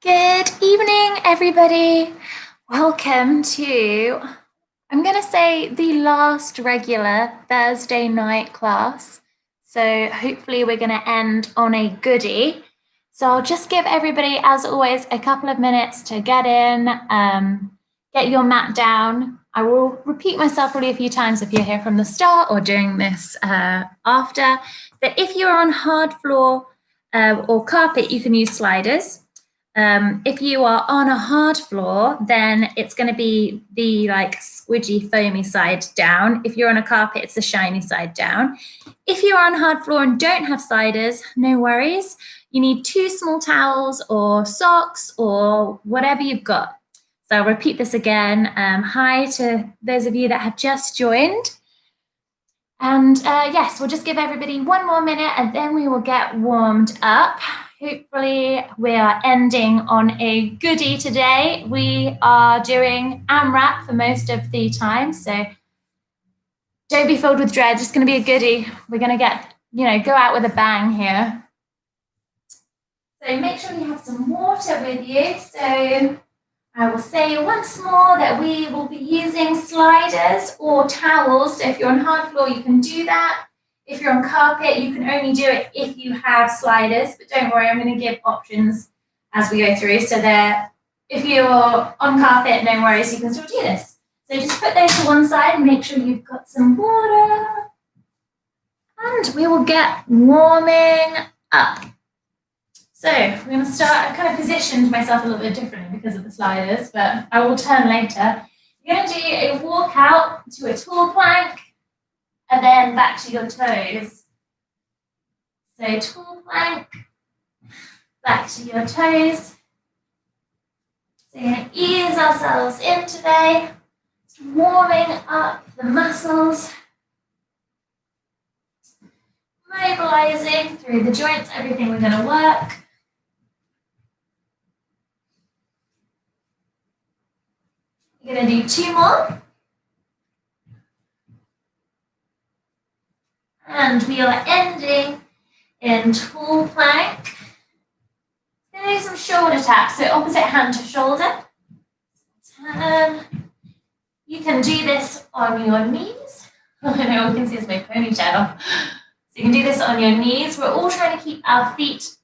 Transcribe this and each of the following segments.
Good evening, everybody. Welcome to, I'm going to say, the last regular Thursday night class. So hopefully we're going to end on a goodie. So I'll just give everybody, as always, a couple of minutes to get in, get your mat down. I will repeat myself probably a few times if you're here from the start or doing this after. But if you're on hard floor or carpet, you can use sliders. If you are on a hard floor, then it's going to be the like squidgy, foamy side down. If you're on a carpet, it's the shiny side down. If you're on hard floor and don't have sliders, no worries. You need 2 small towels or socks or whatever you've got. So I'll repeat this again. Hi to those of you that have just joined. And yes, we'll just give everybody 1 more minute and then we will get warmed up. Hopefully we are ending on a goodie today. We are doing AMRAP for most of the time, so don't be filled with dread. It's going to be a goodie. We're going to get, go out with a bang here. So make sure you have some water with you. So I will say once more that we will be using sliders or towels. So if you're on hard floor, you can do that. If you're on carpet, you can only do it if you have sliders, but don't worry, I'm going to give options as we go through. So that if you're on carpet, no worries, you can still do this. So just put those to one side and make sure you've got some water. And we will get warming up. So we're going to start. I kind of positioned myself a little bit differently because of the sliders, but I will turn later. You're going to do a walk out to a tall plank, and then back to your toes. So tall plank, back to your toes. So we're going to ease ourselves in today, warming up the muscles, mobilizing through the joints, everything we're going to work. You're going to do 2 more. And we are ending in tall plank. Going to do some shoulder taps, so opposite hand to shoulder. Turn. You can do this on your knees. Oh, I know, we can see it's my ponytail. So you can do this on your knees. We're all trying to keep our hips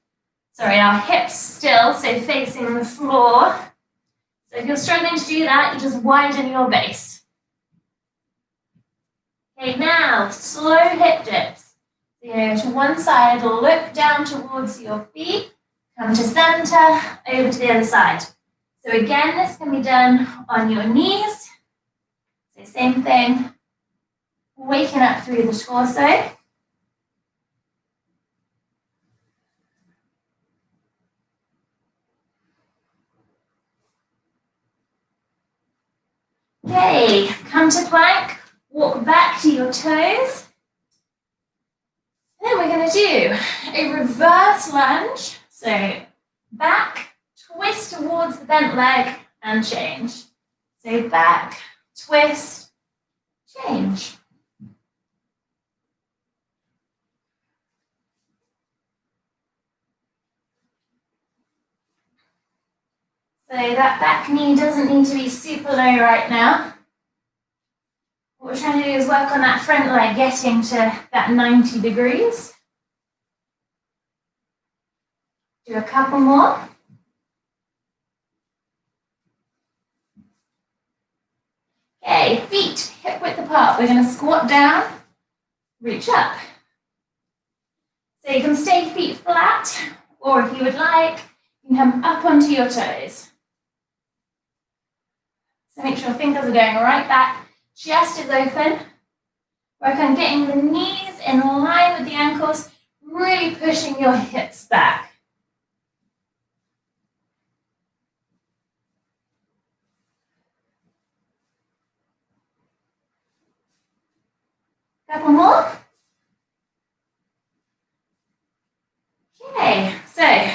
still, so facing the floor. So if you're struggling to do that, you just widen your base. Okay, now slow hip dips. So you go to one side, look down towards your feet, come to center, over to the other side. So again, this can be done on your knees. So same thing, waking up through the torso. Okay, come to plank, walk back to your toes. Then we're going to do a reverse lunge. So back, twist towards the bent leg and change. So back, twist, change. So that back knee doesn't need to be super low right now. What we're trying to do is work on that front leg, getting to that 90 degrees. Do a couple more. Okay, feet hip width apart. We're going to squat down, reach up. So you can stay feet flat, or if you would like, you can come up onto your toes. So make sure fingers are going right back, chest is open. Work on getting the knees in line with the ankles, really pushing your hips back. Couple more. Okay, so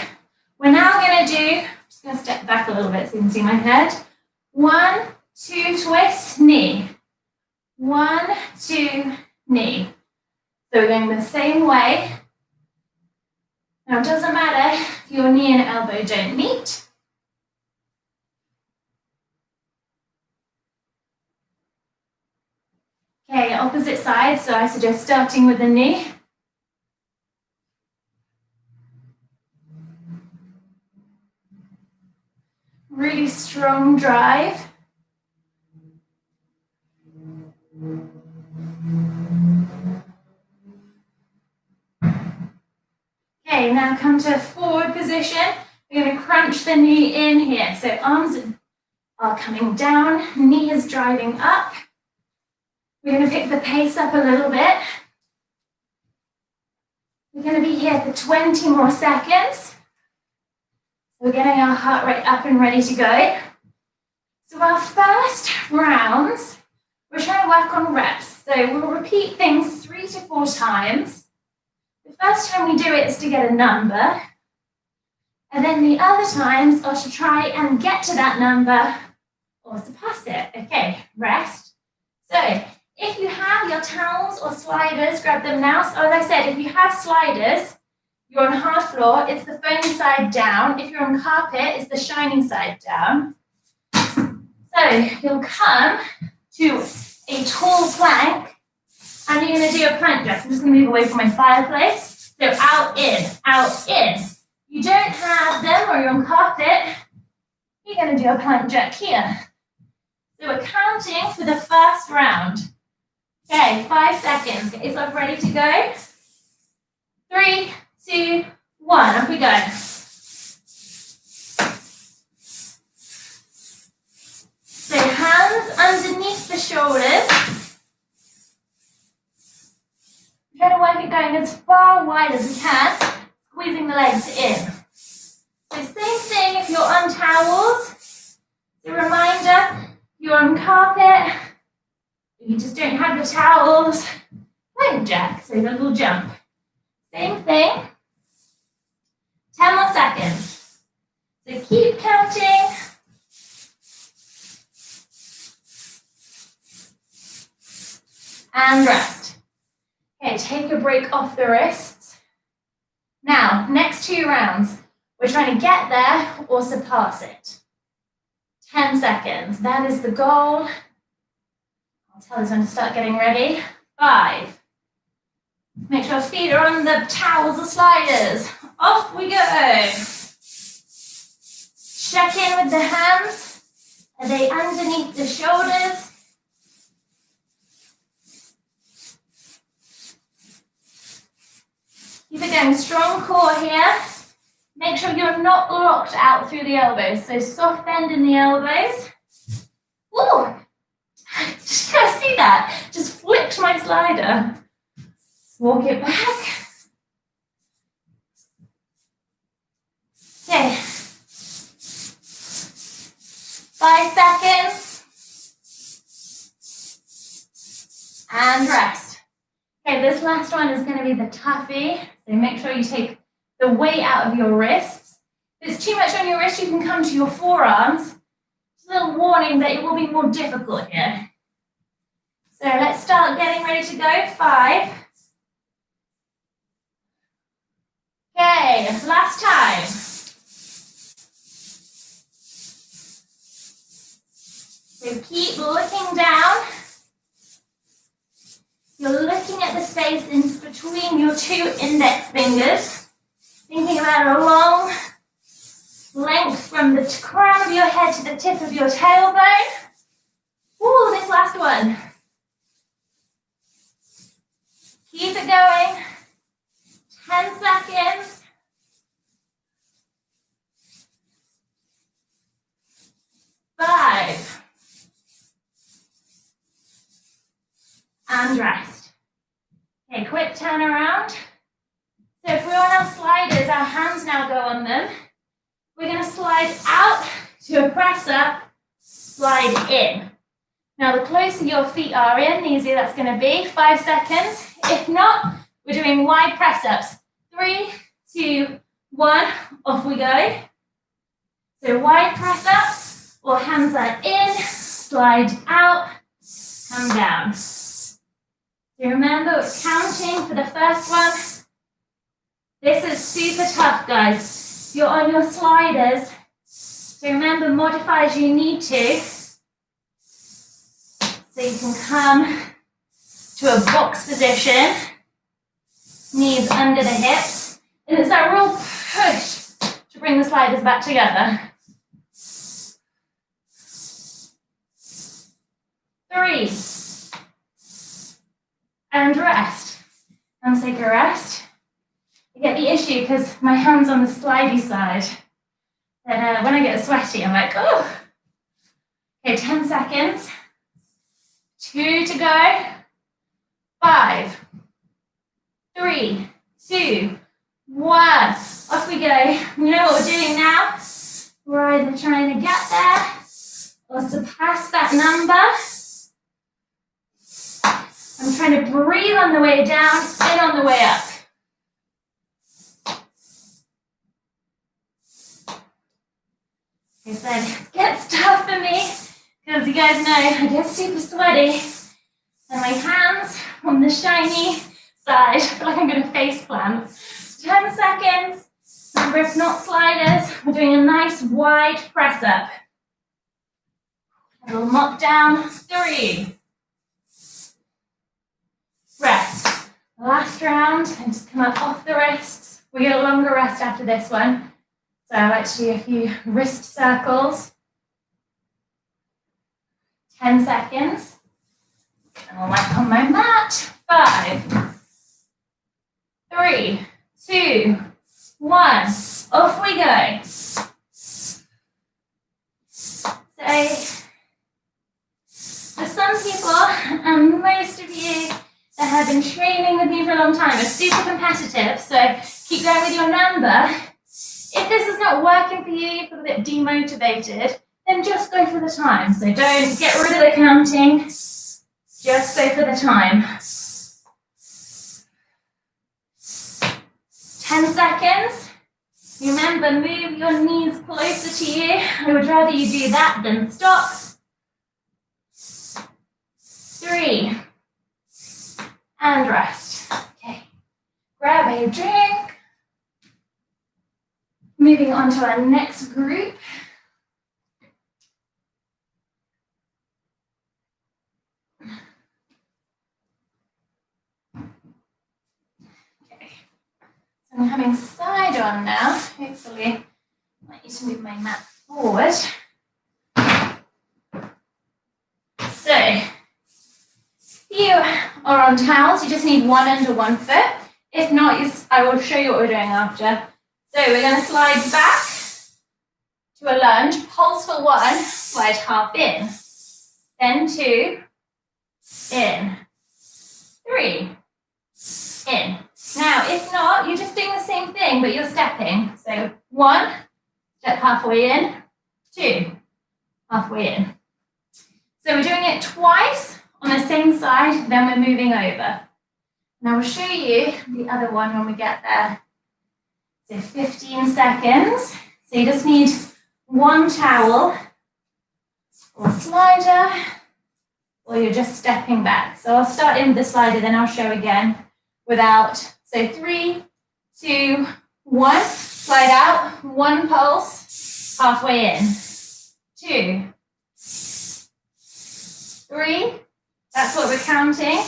we're now going to do, I'm just going to step back a little bit so you can see my head. 1, 2, twist, knee. 1, 2, knee. So we're going the same way. Now it doesn't matter if your knee and elbow don't meet. side, so I suggest starting with the knee. Really strong drive. Okay, now come to forward position. We're going to crunch the knee in here. So arms are coming down, knee is driving up. We're going to pick the pace up a little bit. We're going to be here for 20 more seconds. We're getting our heart rate up and ready to go. So our first rounds, we're trying to work on reps. So we'll repeat things 3 to 4 times. The first time we do it is to get a number. And then the other times are to try and get to that number or surpass it. Okay, rest. So if you have your towels or sliders, grab them now. So as I said, if you have sliders, you're on hard floor, it's the foamy side down. If you're on carpet, it's the shining side down. So you'll come to a tall plank and you're going to do a plank jack. I'm just going to move away from my fireplace. So out, in, out, in. You don't have them or you're on carpet, you're going to do a plank jack here. So we're counting for the first round. Okay, 5 seconds. Get yourself ready to go. 3, 2, 1. Off we go. So hands underneath the shoulders. Try to work it going as far wide as we can, squeezing the legs in. So same thing if you're on towels. A reminder, you're on carpet, you just don't have your towels, plank jack, so a little jump. Same thing, 10 more seconds. So keep counting. And rest. Okay, take a break off the wrists. Now, next 2 rounds, we're trying to get there or surpass it. 10 seconds, that is the goal. I'll tell this when to start getting ready. 5. Make sure feet are on the towels or sliders. Off we go. Check in with the hands. Are they underneath the shoulders? Keep it going, strong core here. Make sure you're not locked out through the elbows. So soft bend in the elbows. Ooh, just can't see that. Just flicked my slider. Walk it back. Okay. 5 seconds. And rest. Okay, this last one is going to be the toughie. So make sure you take the weight out of your wrists. If it's too much on your wrist, you can come to your forearms. Just a little warning that it will be more difficult here. So let's start getting ready to go. 5. Okay, last time. So keep looking down. You're looking at the space in between your 2 index fingers. Thinking about a long length from the crown of your head to the tip of your tailbone. Ooh, this last one. Keep it going. 10 seconds. 5. And rest. Okay, quick turn around. So if we're on our sliders, our hands now go on them. We're going to slide out to a press up, slide in. Now the closer your feet are in, the easier that's going to be. 5 seconds. If not, we're doing wide press ups. 3, 2, 1, off we go. So wide press ups, or hands are in, slide out, come down. So remember, we're counting for the first one. This is super tough, guys. You're on your sliders. So remember, modify as you need to. So you can come to a box position. Knees under the hips. And it's that real push to bring the sliders back together. 3. And rest. And take a rest. I get the issue because my hand's on the slidey side. And when I get sweaty, I'm like, oh. Okay, 10 seconds. 2 to go. 5, 3, 2, 1. Off we go. You know what we're doing now? We're either trying to get there or surpass that number. I'm trying to breathe on the way down and on the way up. Like I said, it gets tough for me because you guys know I get super sweaty and my hands on the shiny side. I feel like I'm going to face plant. 10 seconds. Remember, it's not sliders. We're doing a nice wide press up. A little mop down. 3. Rest. Last round, and just come up off the wrists. We get a longer rest after this one. So I like to do a few wrist circles. 10 seconds. And I'll work on my mat. 5, 3, 2, 1. Off we go. So, for some people, and most of you that have been training with me for a long time, are super competitive, so keep going with your number. If this is not working for you, you feel a bit demotivated, then just go for the time. So don't get rid of the counting, just go for the time. 10 seconds. Remember, move your knees closer to you. I would rather you do that than stop. 3. And rest. Okay. Grab a drink. Moving on to our next group. Okay. So I'm having side on now. Hopefully, I might need to move my mat forward. So, if you are on towels, you just need one under one foot. If not, I will show you what we're doing after. So we're going to slide back to a lunge, pulse for 1, slide half in, then 2, in, 3, in. Now, if not, you're just doing the same thing, but you're stepping. So 1, step halfway in, 2, halfway in. So we're doing it twice on the same side, then we're moving over. And I will show you the other one when we get there. So 15 seconds. So you just need one towel or slider, or you're just stepping back. So I'll start in with the slider, then I'll show again without. So 3, 2, 1, slide out, 1 pulse, halfway in, 2, 3, that's what we're counting,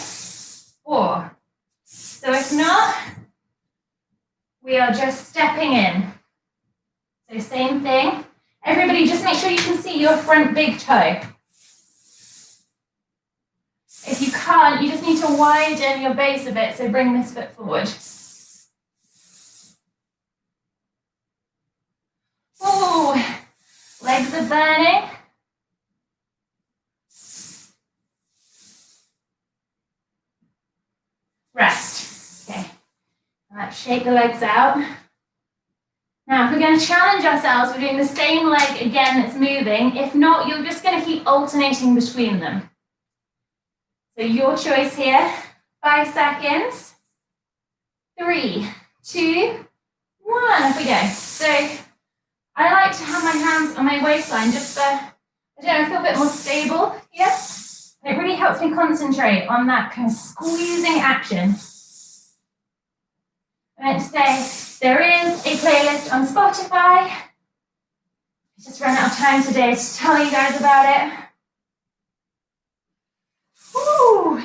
4. So if not, we are just stepping in. So same thing. Everybody, just make sure you can see your front big toe. If you can't, you just need to widen your base a bit, so bring this foot forward. Ooh, legs are burning. Rest. Okay. Let's shake the legs out. Now, if we're going to challenge ourselves, we're doing the same leg again that's moving. If not, you're just going to keep alternating between them. So your choice here, 5 seconds, 3, 2, 1, off we go. So I like to have my hands on my waistline just for, I don't know, I feel a bit more stable here. It really helps me concentrate on that kind of squeezing action. I meant to say, there is a playlist on Spotify. I just ran out of time today to tell you guys about it. Woo!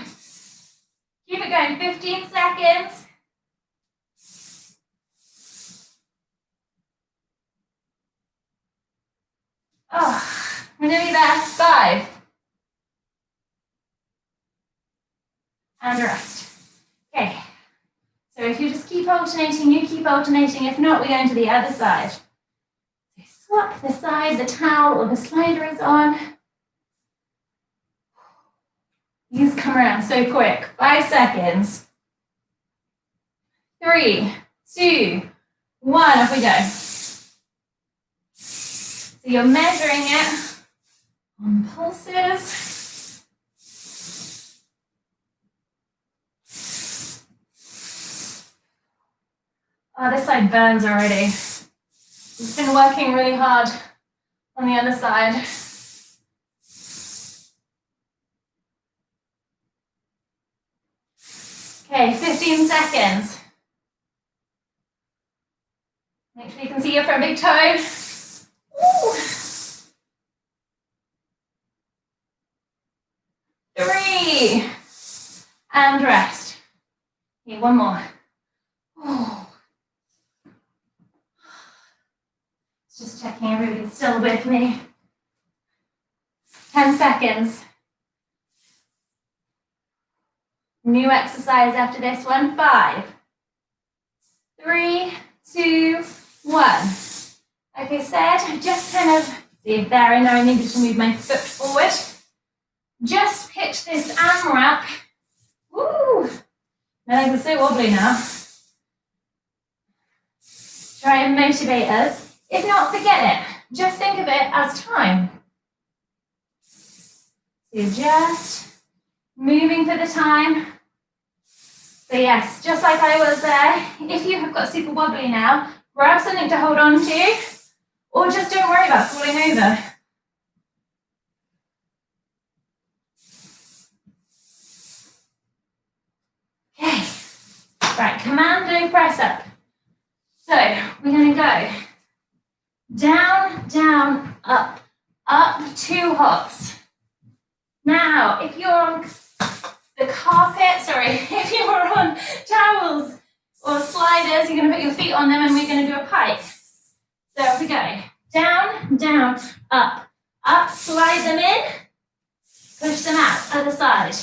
Keep it going, 15 seconds. Oh, we're nearly there. 5. And rest. Okay. So if you just keep alternating, you keep alternating. If not, we're going to the other side. So swap the side the towel or the slider is on. These come around so quick. 5 seconds. 3, 2, 1. Off we go. So you're measuring it on pulses. Oh, this side burns already. It's been working really hard on the other side. Okay, 15 seconds. Make sure you can see your front big toe. Woo. 3. And rest. Okay, one more. Oh. Just checking everybody's still with me. 10 seconds. New exercise after this one. 5, 3, 2, 1. Like I said, just kind of see if there, I know I needed to move my foot forward. Just pitch this AMRAP. Woo! My legs are so wobbly now. Try and motivate us. If not, forget it. Just think of it as time. So you're just moving for the time. So yes, just like I was there, if you have got super wobbly now, grab something to hold on to, or just don't worry about falling over. Okay, right, commando press up. So we're going to go down, down, up, up, 2 hops. Now, if you're on the carpet, if you're on towels or sliders, you're going to put your feet on them and we're going to do a pike. So off we go. Down, down, up, up, slide them in, push them out, other side.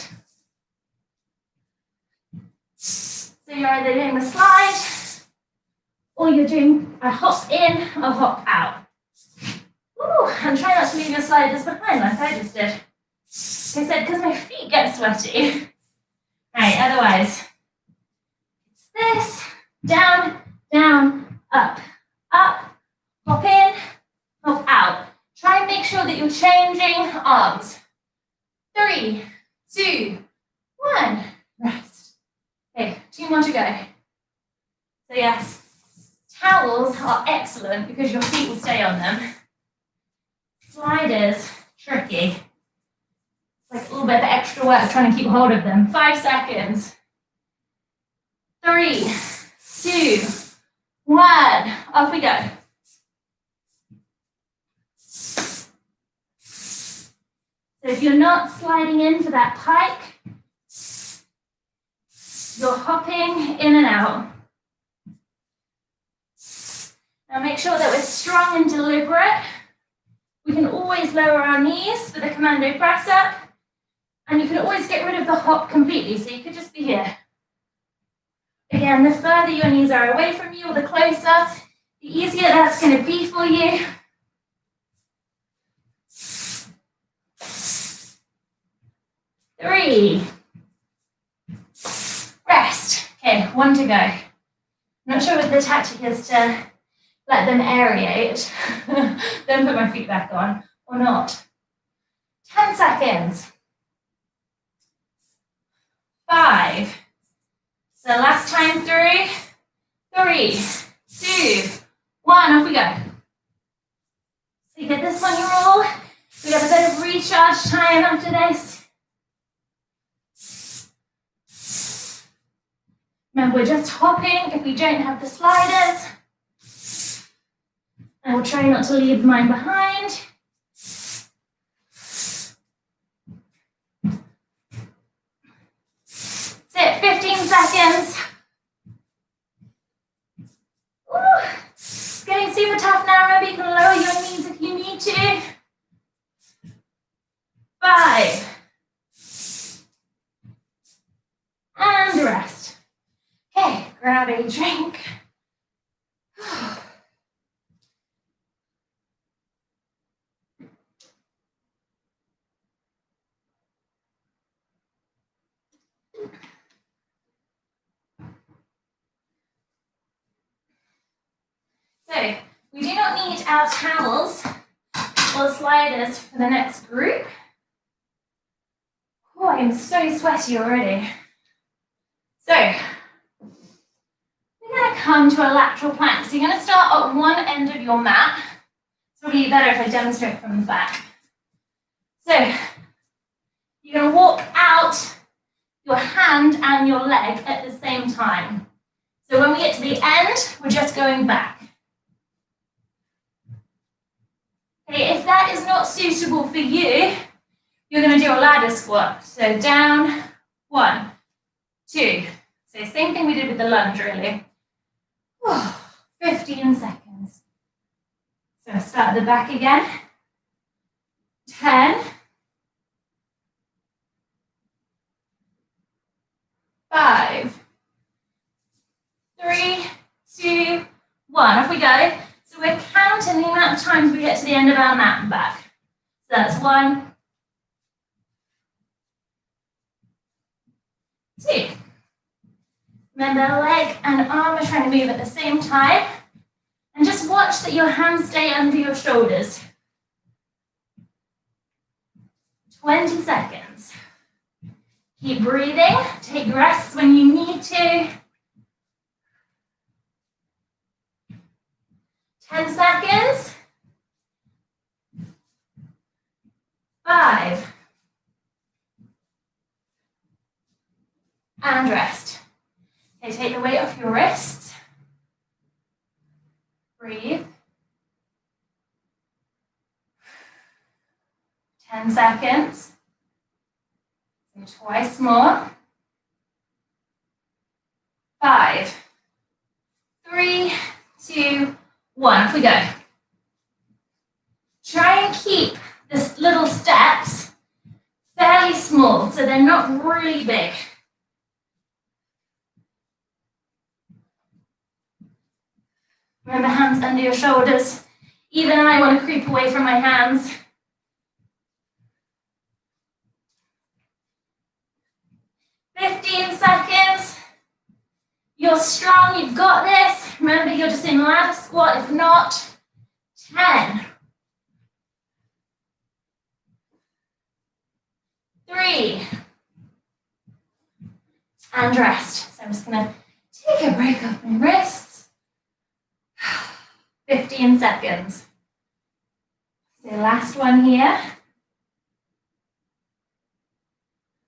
So you're either doing the slide or you're doing a hop in, a hop out. Ooh, and try not to leave your sliders behind like I just did. Like I said, because my feet get sweaty. Right, otherwise, it's this, down, down, up, up, hop in, hop out. Try and make sure that you're changing arms. 3, 2, 1, rest. Okay, 2 more to go. So yes, towels are excellent because your feet will stay on them. Sliders, tricky. It's like a little bit of extra work trying to keep hold of them. 5 seconds. 3, 2, 1. Off we go. So if you're not sliding in for that pike, you're hopping in and out. Now make sure that we're strong and deliberate. We can always lower our knees for the commando press up, and you can always get rid of the hop completely, so you could just be here. Again, the further your knees are away from you or the closer, the easier that's going to be for you. Three. Rest. Okay, 1 to go. I'm not sure what the tactic is to let them aerate, then put my feet back on, or not. 10 seconds. 5. So last time through. 3, 2, 1, off we go. So you get this on your roll. We have a bit of recharge time after this. Remember, we're just hopping if we don't have the sliders. I will try not to leave mine behind. That's it, So we do not need our towels or sliders for the next group. Oh, I'm so sweaty already. So we're going to come to a lateral plank. So you're going to start at one end of your mat. It's probably better if I demonstrate from the back. So you're going to walk out your hand and your leg at the same time. So when we get to the end, we're just going back. Okay, if that is not suitable for you, you're going to do a ladder squat. So down, 1, 2. So same thing we did with the lunge, really. 15 seconds. So start at the back again. 10. 5. 3, 2, 1. Off we go. So we're counting the amount of times we get to the end of our mat and back. So that's 1, 2. Remember, leg and arm are trying to move at the same time. And just watch that your hands stay under your shoulders. 20 seconds. Keep breathing. Take rests when you need to. 10 seconds. 5. And rest. Okay, take the weight off your wrists. Breathe. 10 seconds. So twice more. 5, 3, 2, 1. Off we go. Try and keep the little steps fairly small, so they're not really big. Remember, hands under your shoulders. Even I want to creep away from my hands. 15 seconds. You're strong, you've got this. Remember, you're just in ladder squat. If not, 10. 3. And rest. So I'm just going to take a break off my wrists. 15 seconds. So last one here.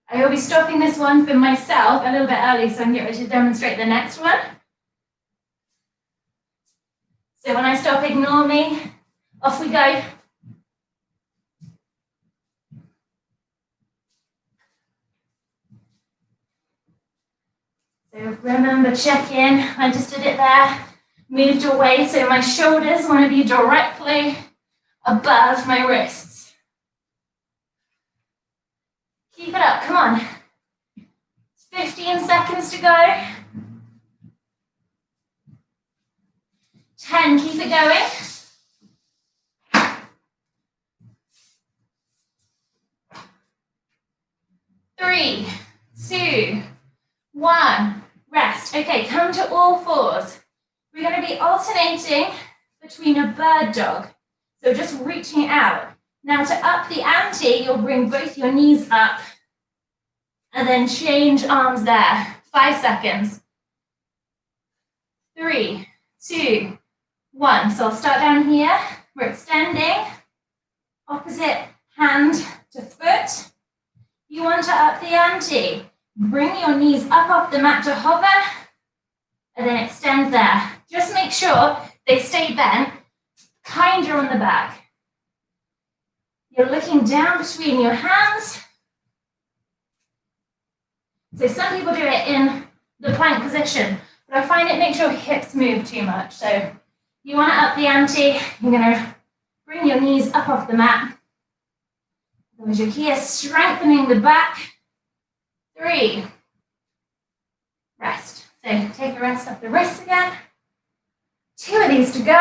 I will be stopping this one for myself a little bit early, so I'm getting ready to demonstrate the next one. So when I stop, ignore me. Off we go. So remember, check in. I just did it there. Moved away, so my shoulders want to be directly above my wrists. Keep it up, come on. 15 seconds to go. 10, keep it going. 3, 2, 1, rest. Okay, come to all fours. We're going to be alternating between a bird dog. So just reaching out. Now to up the ante, you'll bring both your knees up and then change arms there. 5 seconds. 3, 2, 1. So I'll start down here. We're extending. Opposite hand to foot. You want to up the ante. Bring your knees up off the mat to hover and then extend there. Just make sure they stay bent, kinder on the back. You're looking down between your hands. So some people do it in the plank position, but I find it makes your hips move too much. So you want to up the ante. You're going to bring your knees up off the mat. As you're here, strengthening the back. 3. Rest. So take a rest off the wrists again. 2 of these to go.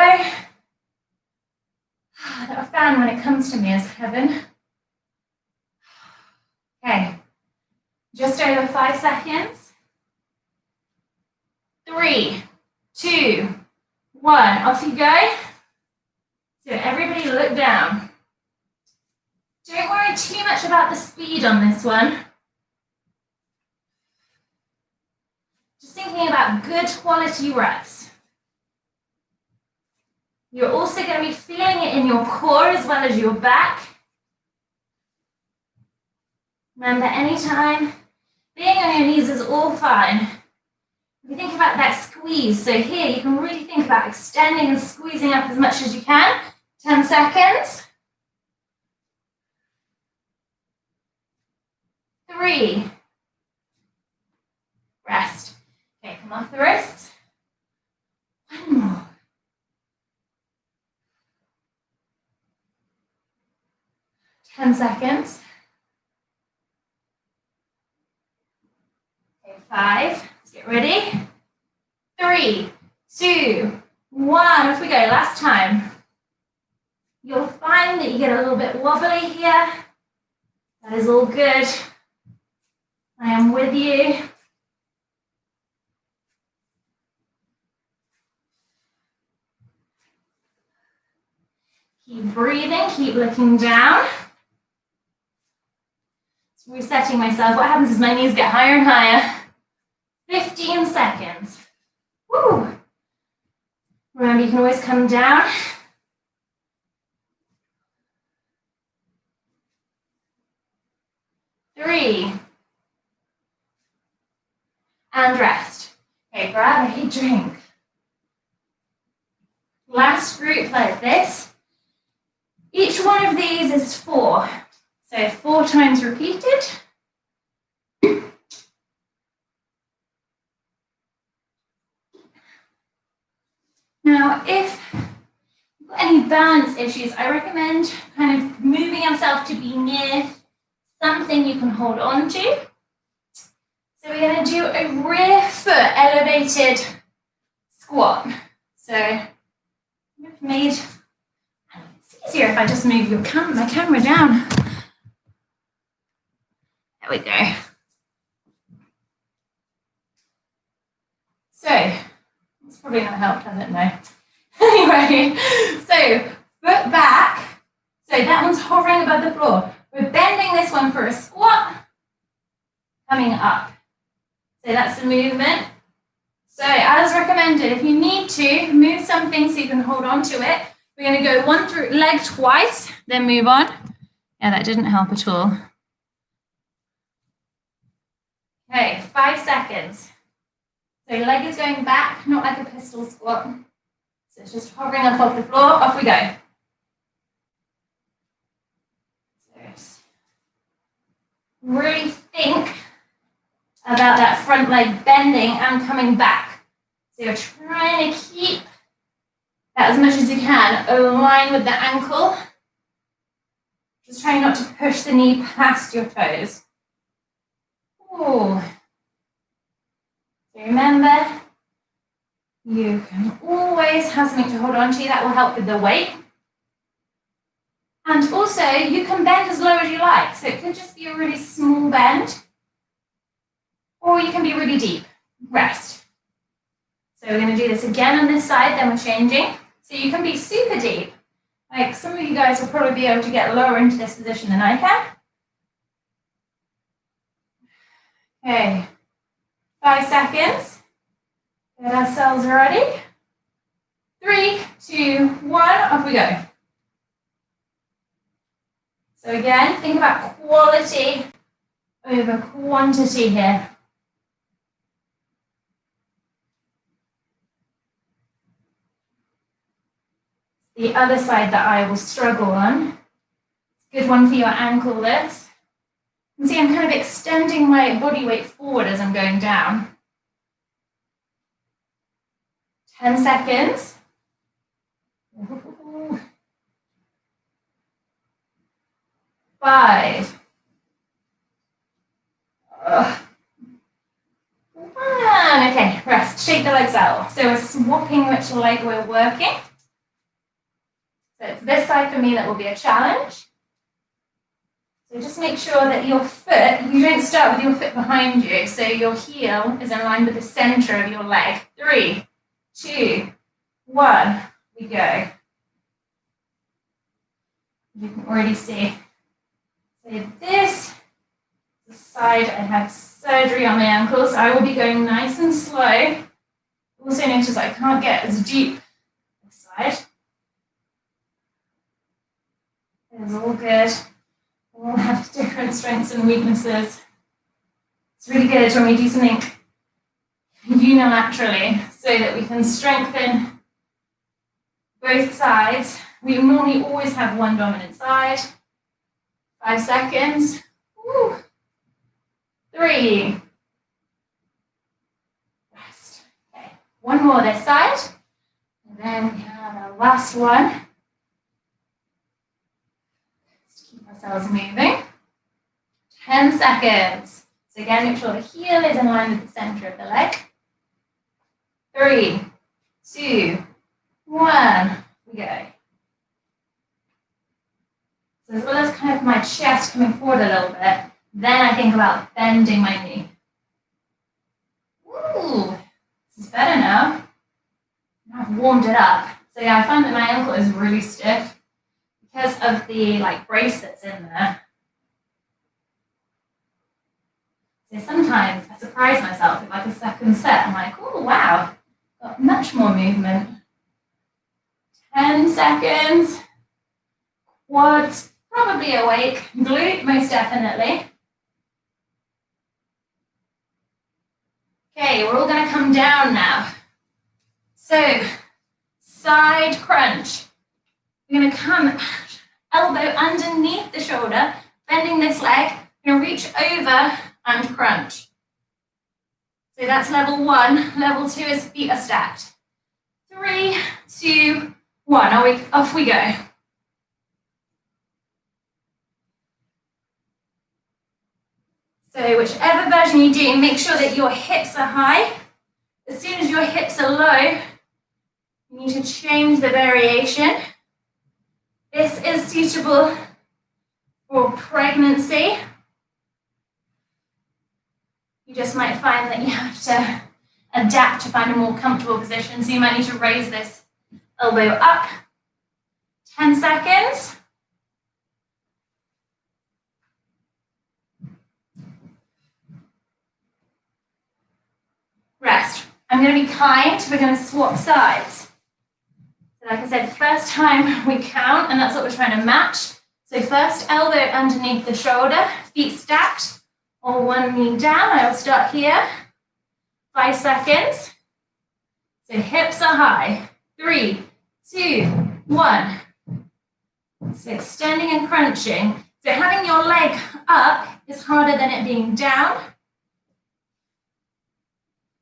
That fan when it comes to me is heaven. Okay. Just over 5 seconds. 3, 2, 1. Off you go. So everybody look down. Don't worry too much about the speed on this one. Just thinking about good quality reps. You're also going to be feeling it in your core as well as your back. Remember, anytime being on your knees is all fine. If you think about that squeeze, so here you can really think about extending and squeezing up as much as you can. 10 seconds. 3. Rest. Okay, come off the wrists. 1 more. 10 seconds. Okay, 5. Let's get ready. 3, 2, 1. Off we go. Last time. You'll find that you get a little bit wobbly here. That is all good. I am with you. Keep breathing, keep looking down. Just resetting myself. What happens is my knees get higher and higher. 15 seconds. Woo! Remember, you can always come down. 3. And rest. Okay, grab a drink. Last group like this. Each one of these is 4. So 4 times repeated. Now, if you've got any balance issues, I recommend kind of moving yourself to be near something you can hold on to. So we're going to do a rear foot elevated squat. So I've made, it's easier if I just move my camera down. There we go. So, it's probably not helped, I don't know. Anyway, so foot back. So that one's hovering above the floor. We're bending this one for a squat, coming up. So that's the movement. So as recommended, if you need to, move something so you can hold on to it. We're going to go one through leg twice, then move on. Yeah, that didn't help at all. Okay, 5 seconds. So leg is going back, not like a pistol squat. So it's just hovering up off the floor. Off we go. So really think about that front leg bending and coming back. So you're trying to keep that as much as you can, align with the ankle. Just trying not to push the knee past your toes. Ooh. So remember, you can always have something to hold on to. That will help with the weight. And also, you can bend as low as you like. So it could just be a really small bend, or you can be really deep. Rest. So we're going to do this again on this side, then we're changing. So you can be super deep. Like some of you guys will probably be able to get lower into this position than I can. Okay, 5 seconds. Get ourselves ready. 3, 2, 1, off we go. So again, think about quality over quantity here. The other side that I will struggle on. Good one for your ankle, this. You can see I'm kind of extending my body weight forward as I'm going down. 10 seconds. 5. 1. Okay, rest. Shake the legs out. So we're swapping which leg we're working. So it's this side for me that will be a challenge. So just make sure that your foot, you don't start with your foot behind you, so your heel is in line with the center of your leg. 3, 2, 1, we go. You can already see. So this is the side I had surgery on my ankle, so I will be going nice and slow. Also notice I can't get as deep this side. It's all good. We all have different strengths and weaknesses. It's really good when we do something unilaterally so that we can strengthen both sides. We normally always have one dominant side. 5 seconds. Woo. 3. Rest. Okay. One more this side. And then we have our last one. Let's keep ourselves moving. 10 seconds. So again, make sure the heel is in line with the center of the leg. 3, 2, 1. We go. So as well as kind of my chest coming forward a little bit, then I think about bending my knee. Ooh, this is better now. I've warmed it up. So yeah, I find that my ankle is really stiff because of the brace that's in there. So sometimes I surprise myself with a second set. I'm like, oh wow, got much more movement. 10 seconds. Quads probably awake. Glute most definitely. Okay, we're all going to come down now. So side crunch. We're going to come elbow underneath the shoulder, bending this leg. We're going to reach over and crunch. So that's level 1. Level 2 is feet are stacked. 3, 2, 1. Off we go. So whichever version you do, make sure that your hips are high. As soon as your hips are low, you need to change the variation. This is suitable for pregnancy. You just might find that you have to adapt to find a more comfortable position. So you might need to raise this elbow up. 10 seconds. Rest. I'm going to be kind. We're going to swap sides. So like I said, first time we count, and that's what we're trying to match. So first elbow underneath the shoulder, feet stacked, or one knee down. I'll start here. 5 seconds. So hips are high. 3, 2, 1. So extending and crunching. So having your leg up is harder than it being down.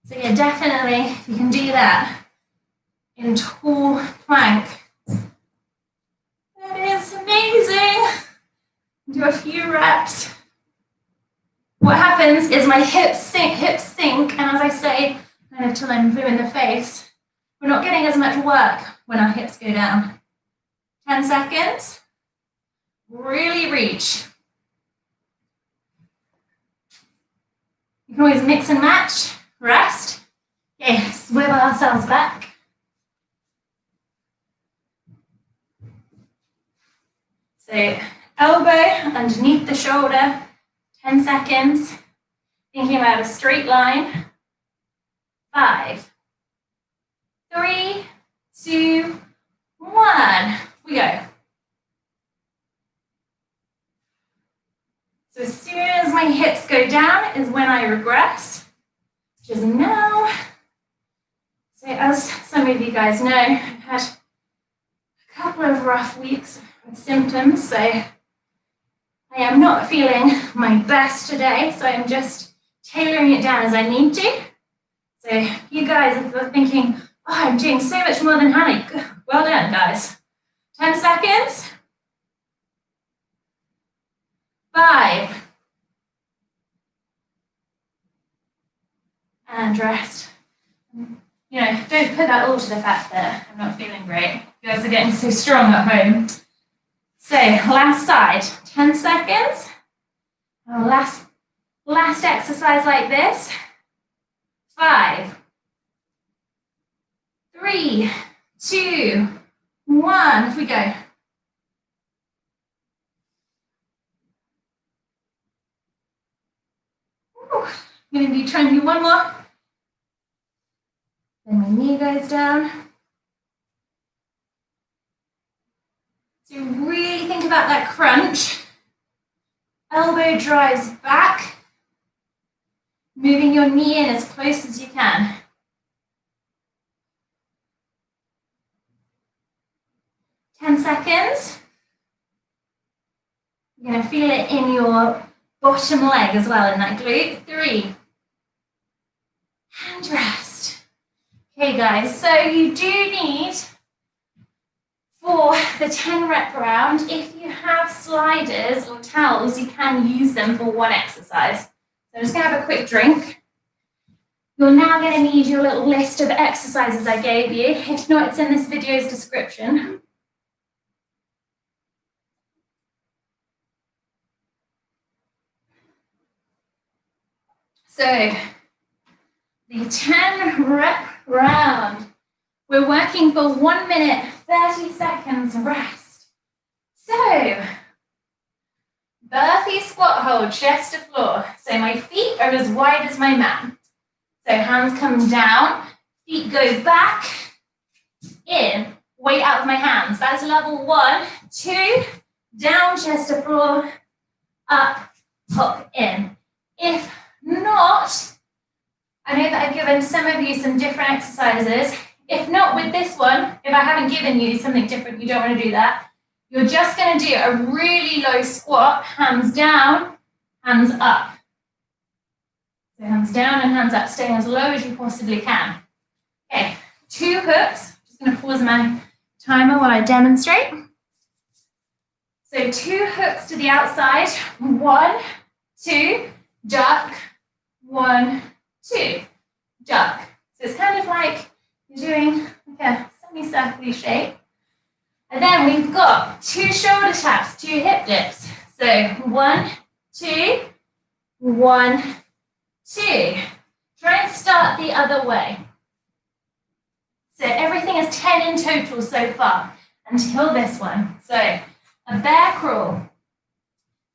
So yeah, definitely, if you can do that in tall plank, that is amazing. Do a few reps. What happens is my hips sink, and as I say, kind of till I'm blue in the face, we're not getting as much work when our hips go down. 10 seconds. Really reach. You can always mix and match. Rest. Okay, swivel ourselves back. So elbow underneath the shoulder, 10 seconds. Thinking about a straight line. 5, 3, 2, 1. We go. So as soon as my hips go down is when I regress, which is now. So as some of you guys know, I've had a couple of rough weeks with symptoms, so I am not feeling my best today, so I'm just tailoring it down as I need to. So you guys, if you're thinking, oh, I'm doing so much more than Hannah, well done, guys. 10 seconds. 5. And rest. You know, don't put that all to the fact that I'm not feeling great. You guys are getting so strong at home. So last side, 10 seconds. Our last exercise like this. 5, 3, 2, 1. Off we go. I'm going to try and do one more. Then my knee goes down. So really think about that crunch. Elbow drives back. Moving your knee in as close as you can. 10 seconds. You're going to feel it in your bottom leg as well, in that glute. 3. And rest. Okay, guys, so you do need, for the 10 rep round, if you have sliders or towels, you can use them for one exercise. So I'm just going to have a quick drink. You're now going to need your little list of exercises I gave you. If not, it's in this video's description. So, the 10 rep round. We're working for 1 minute, 30 seconds rest. So, burpee squat hold, chest to floor. So my feet are as wide as my mat. So hands come down, feet go back, in, weight out of my hands. That's level 1, 2, down, chest to floor, up, hop, in. If not, I know that I've given some of you some different exercises. If not with this one, if I haven't given you something different, you don't want to do that. You're just going to do a really low squat, hands down, hands up. So hands down and hands up, staying as low as you possibly can. Okay, 2 hooks. Just going to pause my timer while I demonstrate. So 2 hooks to the outside. 1, 2, duck, 1, 2, duck. So it's kind of like you're doing like a semicircular shape. And then we've got 2 shoulder taps, 2 hip dips. So 1, 2, 1, 2. Try and start the other way. So everything is 10 in total so far until this one. So a bear crawl.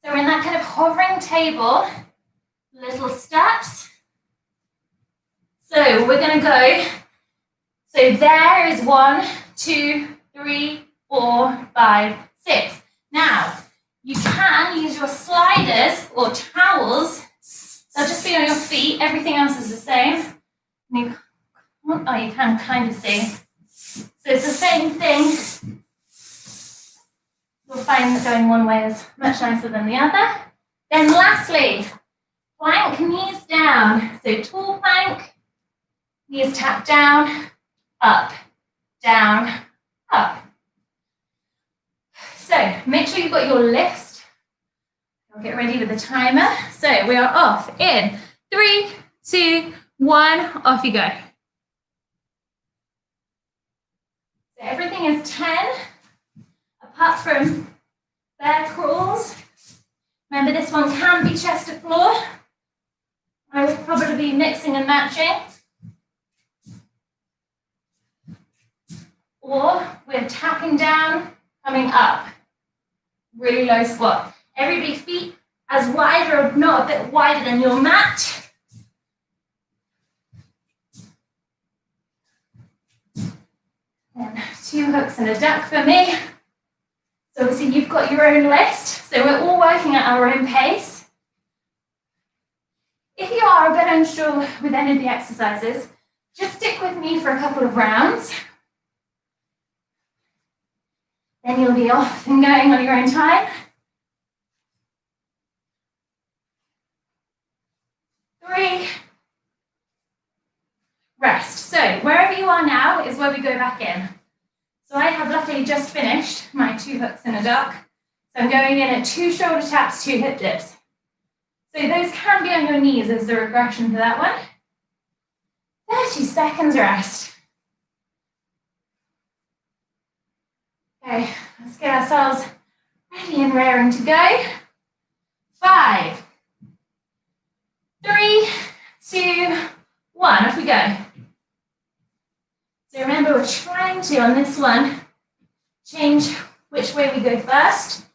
So we're in that kind of hovering table, little steps. So we're going to go, so there is 1, 2, 3, 4, 5, 6. Now, you can use your sliders or towels. They'll just be on your feet. Everything else is the same. You can kind of see. So it's the same thing. You'll find that going one way is much nicer than the other. Then lastly, plank, knees down. So tall plank, knees tap down, up, up. So make sure you've got your list. I'll get ready with the timer. So we are off in 3, 2, 1, off you go. So everything is 10, apart from bear crawls. Remember, this one can be chest to floor. I will probably be mixing and matching. Or we're tapping down, coming up. Really low squat. Everybody feet as wide or not a bit wider than your mat. And 2 hooks and a duck for me. So obviously you've got your own list. So we're all working at our own pace. If you are a bit unsure with any of the exercises, just stick with me for a couple of rounds. Then you'll be off and going on your own time. 3. Rest. So wherever you are now is where we go back in. So I have luckily just finished my 2 hooks and a duck. So I'm going in at 2 shoulder taps, 2 hip dips. So those can be on your knees as the regression for that one. 30 seconds rest. Okay, let's get ourselves ready and raring to go. 5, 2, 1. Off we go. So remember, we're trying to, on this one, change which way we go first.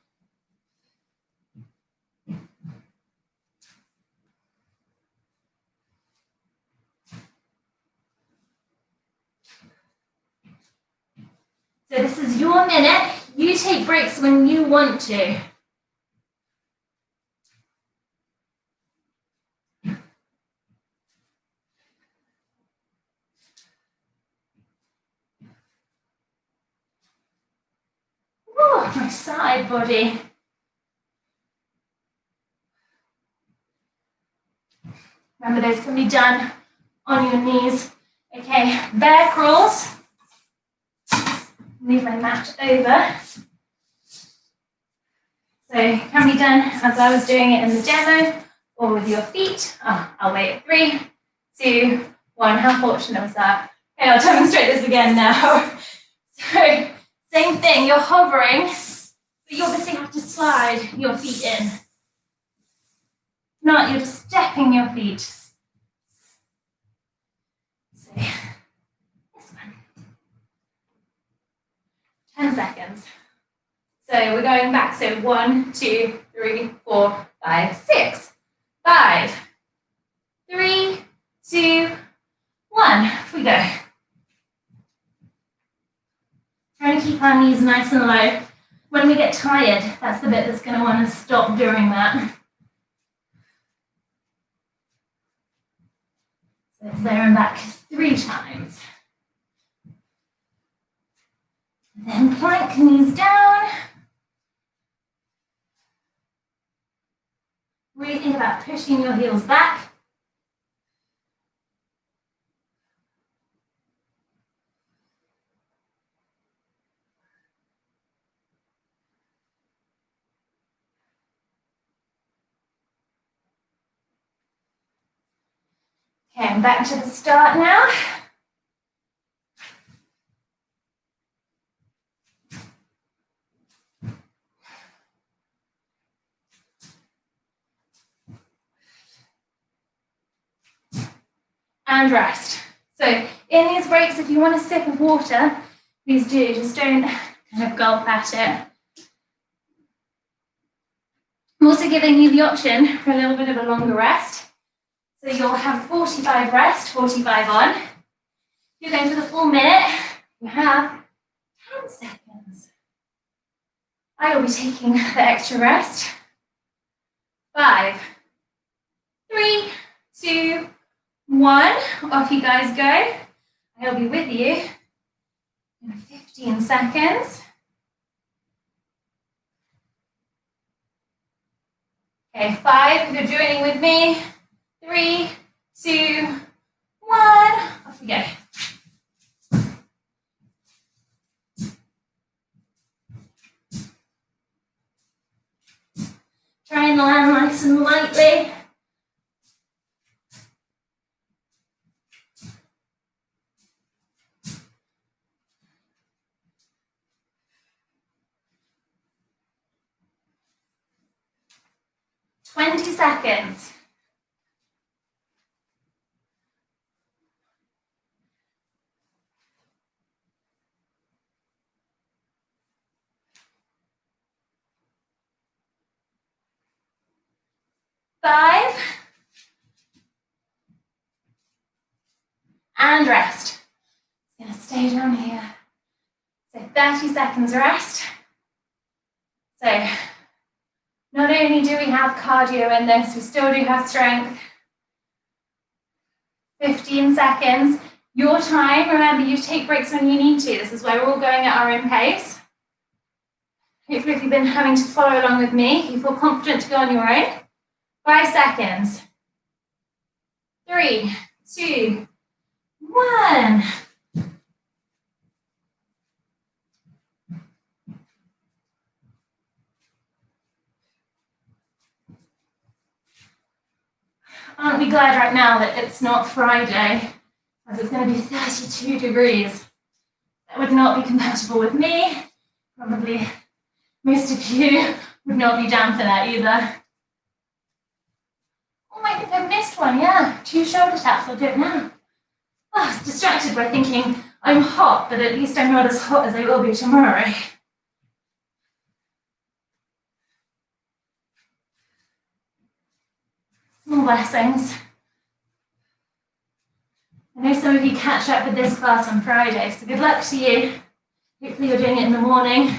So this is your minute. You take breaks when you want to. Oh, my side body. Remember, those can be done on your knees. Okay, bear crawls. Move my mat over. So it can be done as I was doing it in the demo or with your feet. Oh, I'll wait at 3, 2, 1. How fortunate was that? Okay, I'll demonstrate this again now. So same thing, you're hovering, but you obviously have to slide your feet in. If not, you're just stepping your feet. So this one. 10 seconds. So we're going back. So 1, 2, 3, 4, 5, 6. 5, 3, 2, 1. Off we go. Trying to keep our knees nice and low. When we get tired, that's the bit that's going to want to stop doing that. So it's there and back 3 times. Then plank, knees down. Really think about pushing your heels back. Okay, I'm back to the start now. And rest. So in these breaks, if you want a sip of water, please do. Just don't kind of gulp at it. I'm also giving you the option for a little bit of a longer rest. So you'll have 45 rest, 45 on. If you're going for the full minute, you have 10 seconds. I will be taking the extra rest. 5, 3, 2, 1. Off you guys go. I'll be with you in 15 seconds. Okay, 5, if you're joining with me. 3, 2, 1. Off we go. Try and land nice and lightly. Twenty seconds. Five. And rest. It's going to stay down here. So 30 seconds rest. So not only do we have cardio in this, we still do have strength. 15 seconds. Your time, remember, you take breaks when you need to. This is where we're all going at our own pace. Hopefully, if you've been having to follow along with me, you feel confident to go on your own. 5 seconds. 3, 2, 1. Aren't we glad right now that it's not Friday, as it's going to be 32 degrees. That would not be compatible with me. Probably most of you would not be down for that either. Oh my think I've missed one, yeah. 2 shoulder taps, I'll do it now. Oh, I was distracted by thinking I'm hot, but at least I'm not as hot as I will be tomorrow. Small blessings. I know some of you catch up with this class on Friday, so good luck to you. Hopefully you're doing it in the morning.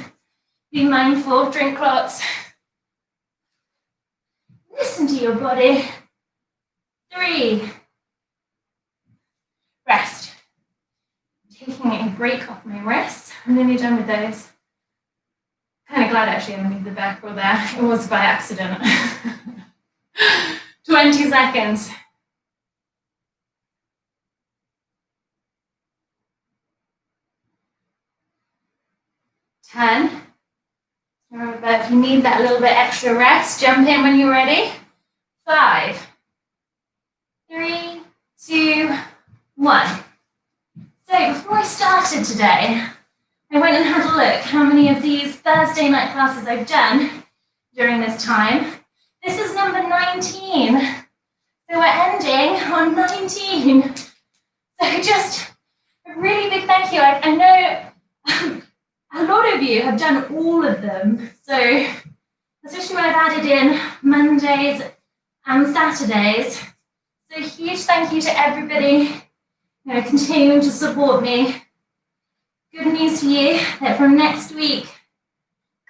Be mindful, drink lots. Listen to your body. 3. Rest. Taking a break off my wrists. I'm nearly done with those. Kind of glad actually I moved the back roll there. It was by accident. 20 seconds. 10. Remember, if you need that little bit extra rest, jump in when you're ready. 5, 3, 2, 1. So before I started today, I went and had a look how many of these Thursday night classes I've done during this time. This is number 19. So we're ending on 19. So just a really big thank you. I know a lot of you have done all of them. So especially when I've added in Mondays and Saturdays. So a huge thank you to everybody continuing to support me. Good news for you that from next week,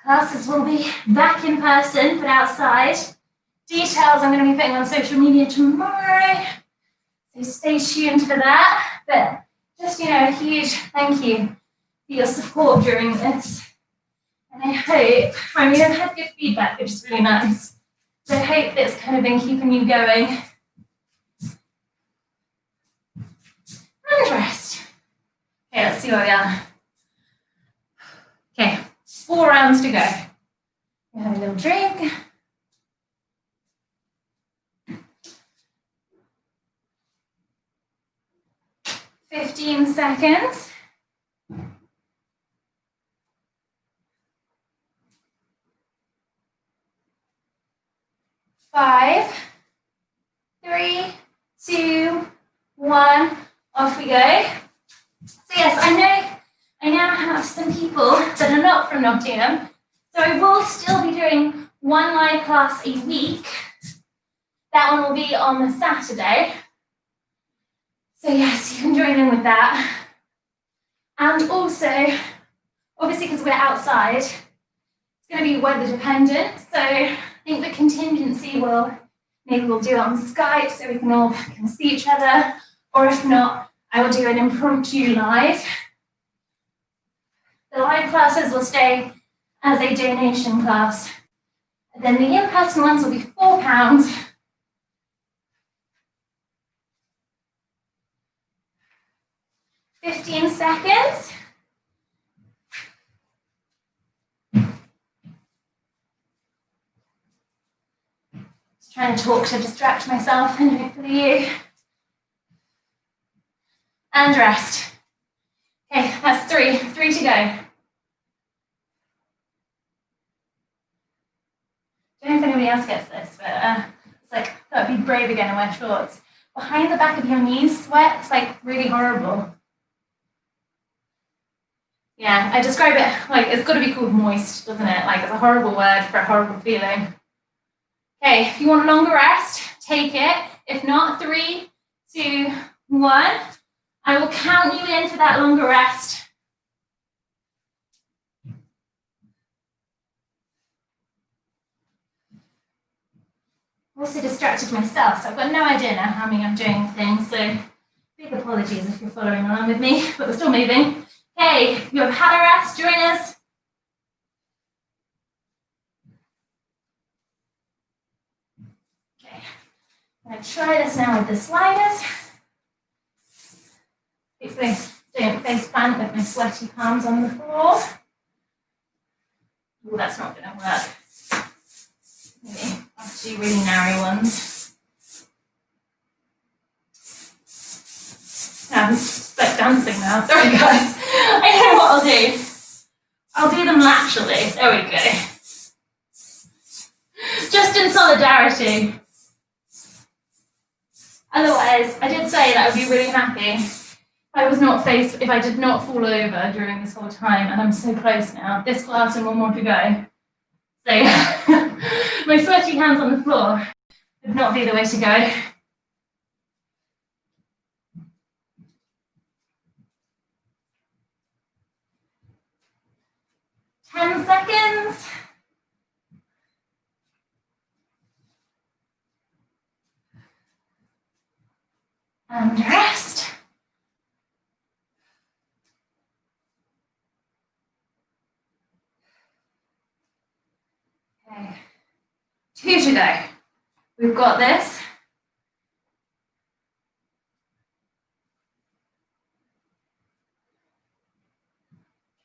classes will be back in person but outside. Details I'm going to be putting on social media tomorrow. So stay tuned for that. But just, a huge thank you for your support during this. And I hope, I've had good feedback, which is really nice. So I hope that's kind of been keeping you going. And rest. Okay, let's see where we are. Okay, 4 rounds to go. We have a little drink. $15 seconds. 5, 3, 2, 1. Off we go. So yes, I now have some people that are not from Nottingham, so I will still be doing 1 live class a week. That one will be on the Saturday. So yes, you can join in with that. And also, obviously because we're outside, it's going to be weather dependent, so I think the contingency maybe we'll do it on Skype so we can all see each other, or if not, I will do an impromptu live. The live classes will stay as a donation class. And then the in-person ones will be £4. 15 seconds. Just trying to talk to distract myself and hopefully you. And rest. Okay, that's 3. 3 to go. I don't know if anybody else gets this, but it's like, I've got to be brave again and wear shorts. Behind the back of your knees sweat, it's like really horrible. Yeah, I describe it like it's got to be called moist, doesn't it? Like it's a horrible word for a horrible feeling. Okay, if you want a longer rest, take it. If not, 3, 2, 1. I will count you in for that longer rest. Also distracted myself, so I've got no idea now how many I'm doing things, so big apologies if you're following along with me, but we're still moving. Okay, you have had a rest, join us. Okay, I'm going to try this now with the sliders. Hopefully don't face plant with my sweaty palms on the floor. Oh, that's not going to work. Maybe I'll have to do really narrow ones. I'm just like dancing now. Sorry guys. I know what I'll do. I'll do them laterally. There we go. Just in solidarity. Otherwise, I did say that I would be really happy if I did not fall over during this whole time, and I'm so close now. This class and one more to go. So my sweaty hands on the floor would not be the way to go. 10 seconds. And rest. Okay, 2 to go. We've got this.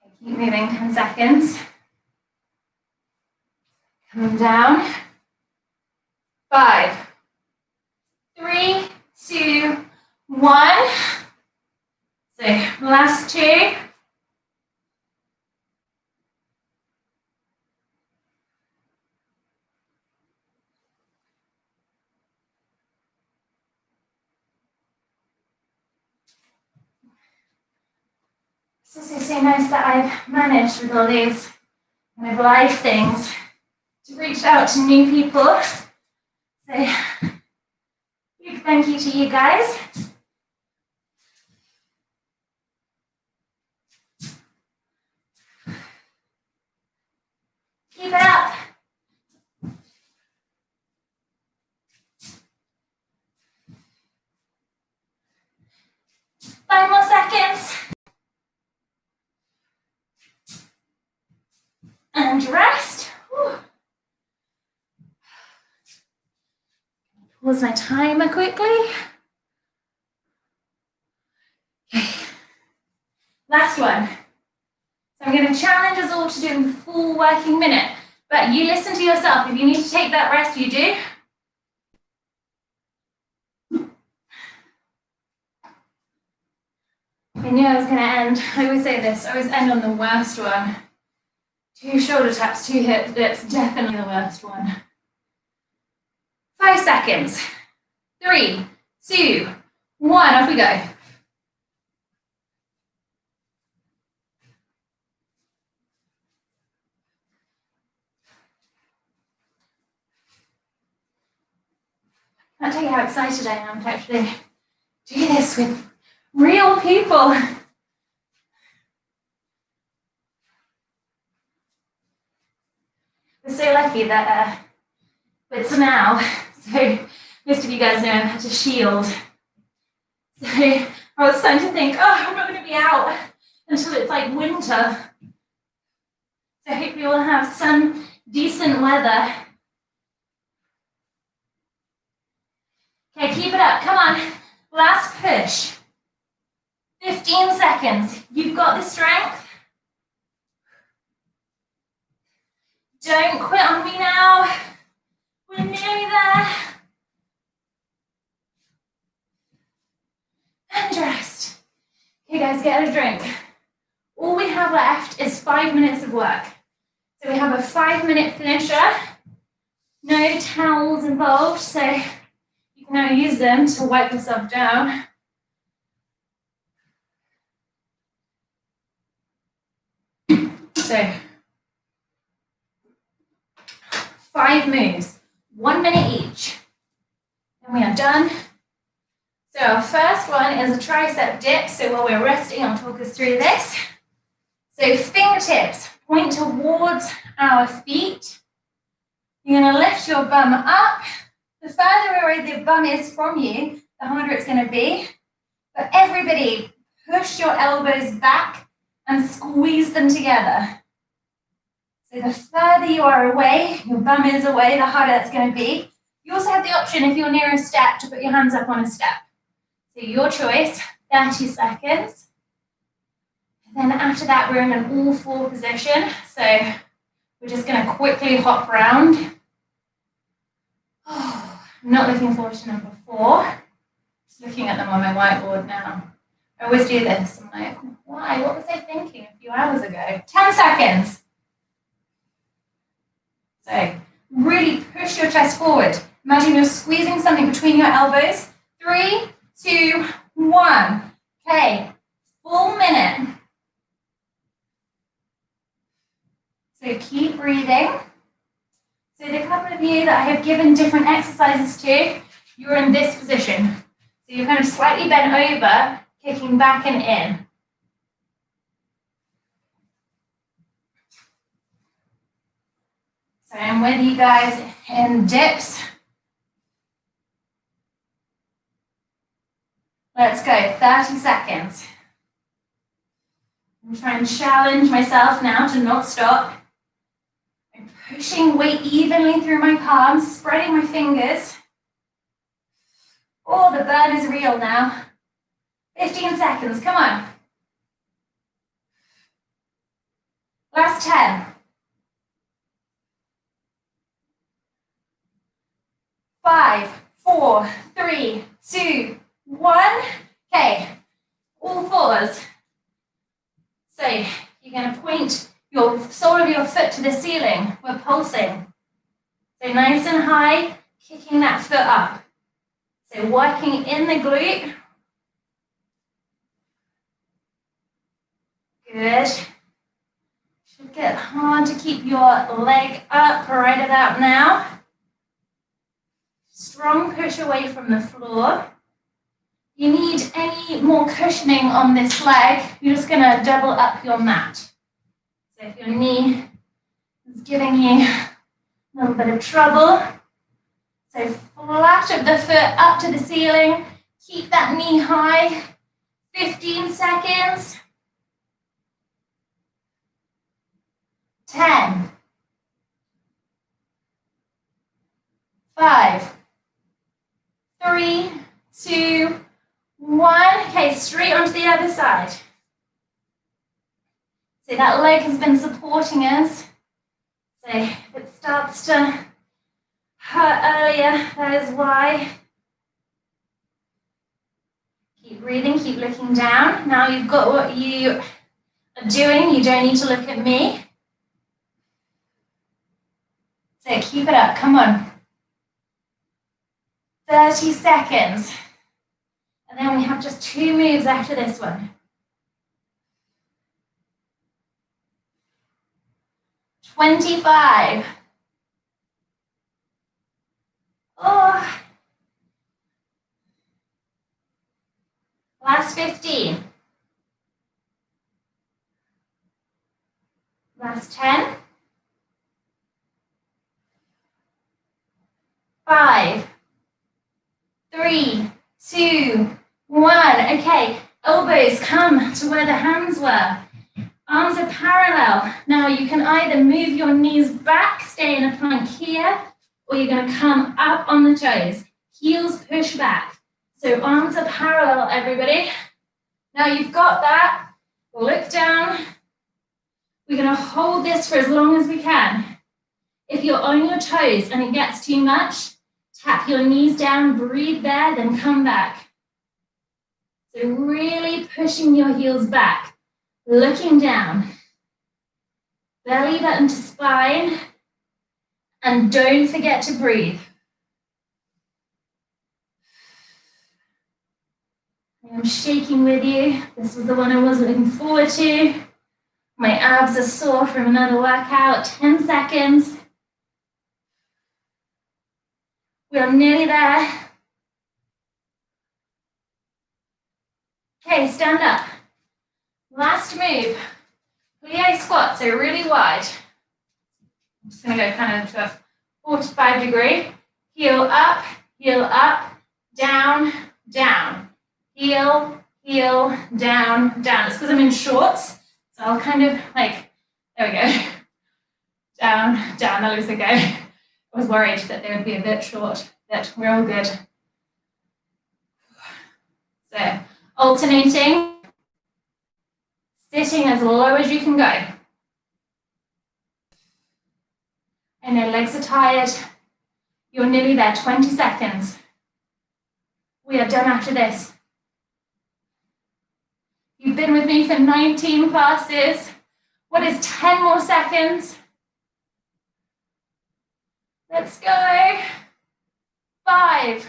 Okay, keep moving, 10 seconds. Come down. 5, 3, 2, 1. So last 2. It's also so nice that I've managed with all these kind of live things to reach out to new people. So big thank you to you guys. Keep it up. 5 more seconds. And rest. Whew. Pause my timer quickly. Okay. Last one. So I'm going to challenge us all to do the full working minute. But you listen to yourself. If you need to take that rest, you do. I knew I was going to end. I always say this. I always end on the worst one. 2 shoulder taps, 2 hip dips. Definitely the worst one. 5 seconds. 3, 2, 1. Off we go. I can't tell you how excited I am to actually do this with real people. We're so lucky that it's now, so most of you guys know I've had to shield. So I was starting to think, oh, I'm not going to be out until it's like winter. So hopefully we'll have some decent weather. Okay, keep it up, come on. Last push. 15 seconds. You've got the strength. Don't quit on me now. We're nearly there. And rest. Okay guys, get a drink. All we have left is 5 minutes of work. So we have a 5-minute finisher. No towels involved, so you can now use them to wipe yourself down. So 5 moves, 1 minute each. And we are done. So our first one is a tricep dip. So while we're resting, I'll talk us through this. So fingertips point towards our feet. You're going to lift your bum up. The further away the bum is from you, the harder it's going to be. But everybody, push your elbows back and squeeze them together. So the further you are away, your bum is away, the harder it's going to be. You also have the option, if you're near a step, to put your hands up on a step. So your choice, 30 seconds. And then after that, we're in an all-four position. So we're just going to quickly hop around. Oh, I'm not looking forward to number 4. Just looking at them on my whiteboard now. I always do this. I'm like, why? What was I thinking a few hours ago? 10 seconds. So really push your chest forward. Imagine you're squeezing something between your elbows. 3, 2, 1. Okay, full minute. So keep breathing. So the couple of you that I have given different exercises to, you're in this position. So you're kind of slightly bent over, kicking back and in. So I'm with you guys in dips. Let's go, 30 seconds. I'm trying to challenge myself now to not stop. I'm pushing weight evenly through my palms, spreading my fingers. Oh, the burn is real now. 15 seconds, come on. Last 10. 5, 4, 3, 2, 1. Okay, all fours. So you're going to point your sole of your foot to the ceiling. We're pulsing. So nice and high, kicking that foot up. So working in the glute. Good. Should get hard to keep your leg up right about now. Strong push away from the floor. If you need any more cushioning on this leg, you're just going to double up your mat. So if your knee is giving you a little bit of trouble, so flat of the foot up to the ceiling, keep that knee high, 15 seconds, 10, 5, 3, 2, 1. Okay, straight onto the other side. So that leg has been supporting us. So if it starts to hurt earlier, that is why. Keep breathing, keep looking down. Now you've got what you are doing, you don't need to look at me. So keep it up, come on. 30 seconds. And then we have just 2 moves after this one. 25. Oh. Last 15. Last 10. 5, 3, 2, 1. Okay, elbows come to where the hands were. Arms are parallel. Now you can either move your knees back, stay in a plank here, or you're going to come up on the toes. Heels push back. So arms are parallel, everybody. Now you've got that. Look down. We're going to hold this for as long as we can. If you're on your toes and it gets too much, tap your knees down, breathe there, then come back. So really pushing your heels back, looking down. Belly button to spine, and don't forget to breathe. I'm shaking with you. This was the one I wasn't looking forward to. My abs are sore from another workout. 10 seconds. We're nearly there. Okay, stand up. Last move. Plie squat, so really wide. I'm just going to go kind of to a 45 degree. Heel up, down, down. Heel, down, down. It's because I'm in shorts, so I'll kind of like, there we go. Down, down, that looks okay. I was worried that they would be a bit short, but we're all good. So, alternating, sitting as low as you can go. I know legs are tired. You're nearly there, 20 seconds. We are done after this. You've been with me for 19 classes. What is 10 more seconds? Let's go. 5,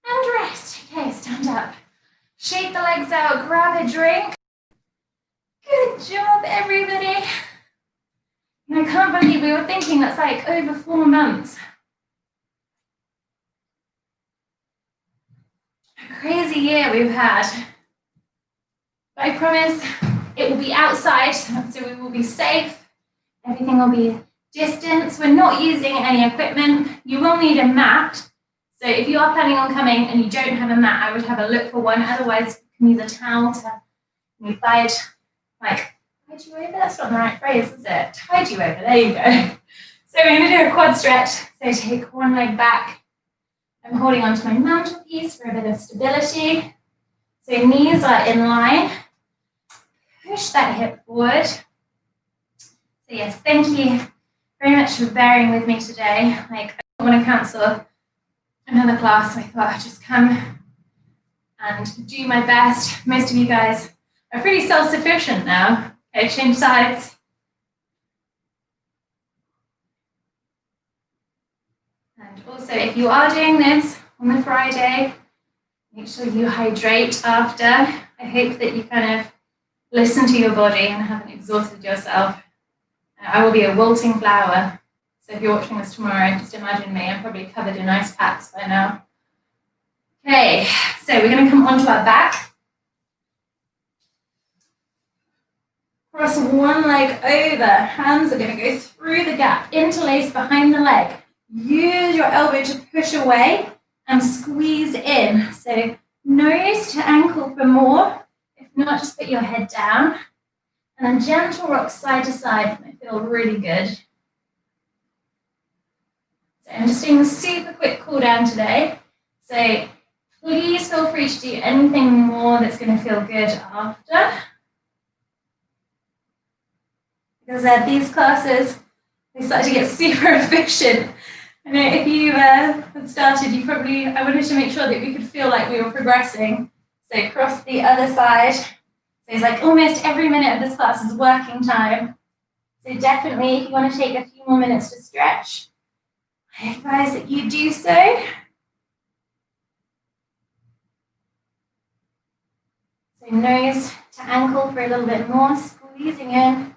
and rest. Okay, stand up. Shake the legs out, grab a drink. Good job, everybody. And I can't believe we were thinking that's like over 4 months. A crazy year we've had. But I promise it will be outside, so we will be safe. Everything will be distance. We're not using any equipment. You will need a mat. So if you are planning on coming and you don't have a mat, I would have a look for one. Otherwise, you can use a towel to tide you over. That's not the right phrase, is it? Tide you over. There you go. So we're going to do a quad stretch. So take one leg back. I'm holding onto my mantelpiece for a bit of stability. So knees are in line. Push that hip forward. So yes, thank you very much for bearing with me today. I don't want to cancel another class, so I thought I'd just come and do my best. Most of you guys are pretty self-sufficient now. Okay, change sides. And also, if you are doing this on the Friday, make sure you hydrate after. I hope that you kind of listen to your body and haven't exhausted yourself. I will be a wilting flower. So if you're watching this tomorrow, just imagine me. I'm probably covered in ice packs by now. Okay, so we're going to come onto our back. Cross one leg over. Hands are going to go through the gap, interlace behind the leg. Use your elbow to push away and squeeze in. So nose to ankle for more. If not, just put your head down. And then gentle rock side to side. Might feel really good. So I'm just doing a super quick cool down today. So please feel free to do anything more that's going to feel good after. Because these classes, they start to get super efficient. I know if you had started, I wanted to make sure that we could feel like we were progressing. So cross the other side. So it's like almost every minute of this class is working time. So definitely, if you want to take a few more minutes to stretch, I advise that you do so. So nose to ankle for a little bit more, squeezing in.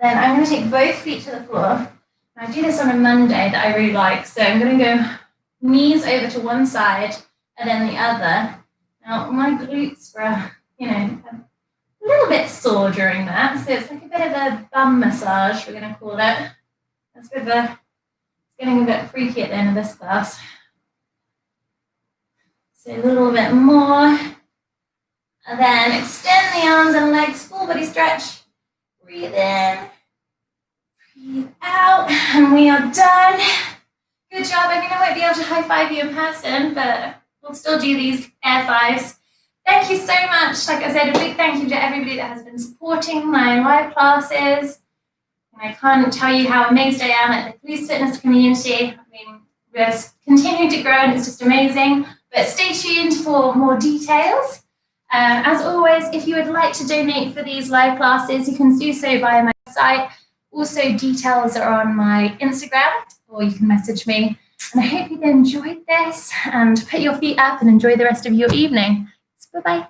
Then I'm going to take both feet to the floor. I do this on a Monday that I really like. So I'm going to go knees over to one side and then the other. Now my glutes were, a little bit sore during that. So it's like a bit of a bum massage, we're going to call it. It's getting a bit freaky at the end of this class. So a little bit more. And then extend the arms and legs, full body stretch. Breathe in, breathe out, and we are done. Good job. I mean, I won't be able to high five you in person, but we'll still do these air fives. Thank you so much. Like I said, a big thank you to everybody that has been supporting my live classes. And I can't tell you how amazed I am at the police fitness community. I mean, we're continuing to grow and it's just amazing. But stay tuned for more details. As always, if you would like to donate for these live classes, you can do so via my website. Also, details are on my Instagram, or you can message me. And I hope you enjoyed this and put your feet up and enjoy the rest of your evening. Bye-bye.